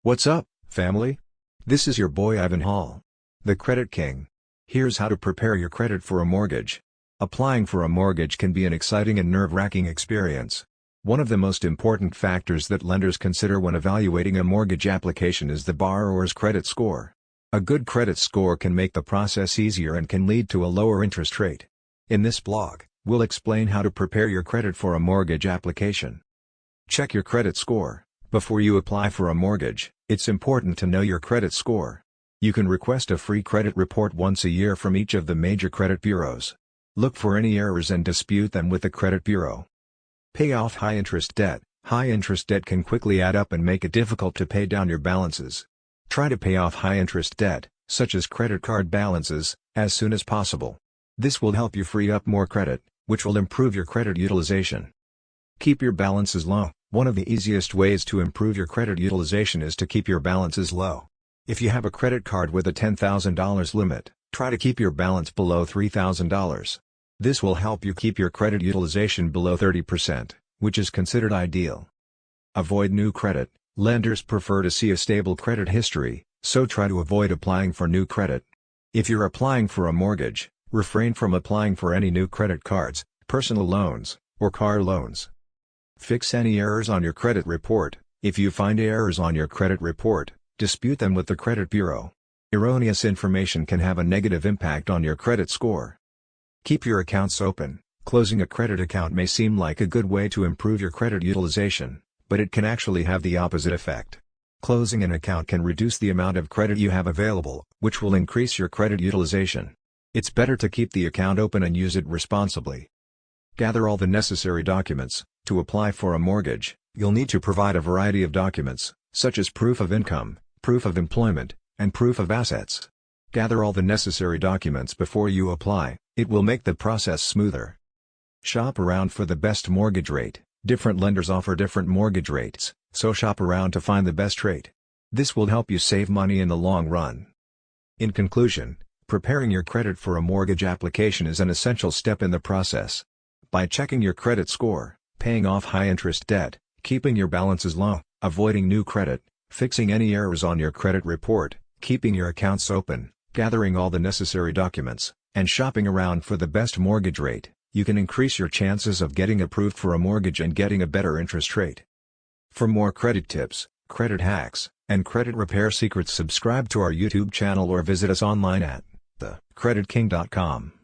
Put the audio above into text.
What's up, family? This is your boy Ivan Hall, the Credit King. Here's how to prepare your credit for a mortgage. Applying for a mortgage can be an exciting and nerve-wracking experience. One of the most important factors that lenders consider when evaluating a mortgage application is the borrower's credit score. A good credit score can make the process easier and can lead to a lower interest rate. In this blog, we'll explain how to prepare your credit for a mortgage application. Check your credit score. Before you apply for a mortgage, it's important to know your credit score. You can request a free credit report once a year from each of the major credit bureaus. Look for any errors and dispute them with the credit bureau. Pay off high-interest debt. High-interest debt can quickly add up and make it difficult to pay down your balances. Try to pay off high-interest debt, such as credit card balances, as soon as possible. This will help you free up more credit, which will improve your credit utilization. Keep your balances low. One of the easiest ways to improve your credit utilization is to keep your balances low. If you have a credit card with a $10,000 limit, try to keep your balance below $3,000. This will help you keep your credit utilization below 30%, which is considered ideal. Avoid new credit. Lenders prefer to see a stable credit history, so try to avoid applying for new credit. If you're applying for a mortgage, refrain from applying for any new credit cards, personal loans, or car loans. Fix any errors on your credit report. If you find errors on your credit report, dispute them with the credit bureau. Erroneous information can have a negative impact on your credit score. Keep your accounts open. Closing a credit account may seem like a good way to improve your credit utilization, but it can actually have the opposite effect. Closing an account can reduce the amount of credit you have available, which will increase your credit utilization. It's better to keep the account open and use it responsibly. Gather all the necessary documents. To apply for a mortgage, you'll need to provide a variety of documents, such as proof of income, proof of employment, and proof of assets. Gather all the necessary documents before you apply. It will make the process smoother. Shop around for the best mortgage rate. Different lenders offer different mortgage rates, so shop around to find the best rate. This will help you save money in the long run. In conclusion, preparing your credit for a mortgage application is an essential step in the process. By checking your credit score, paying off high-interest debt, keeping your balances low, avoiding new credit, fixing any errors on your credit report, keeping your accounts open, gathering all the necessary documents, and shopping around for the best mortgage rate, you can increase your chances of getting approved for a mortgage and getting a better interest rate. For more credit tips, credit hacks, and credit repair secrets, subscribe to our YouTube channel or visit us online at thecreditking.com.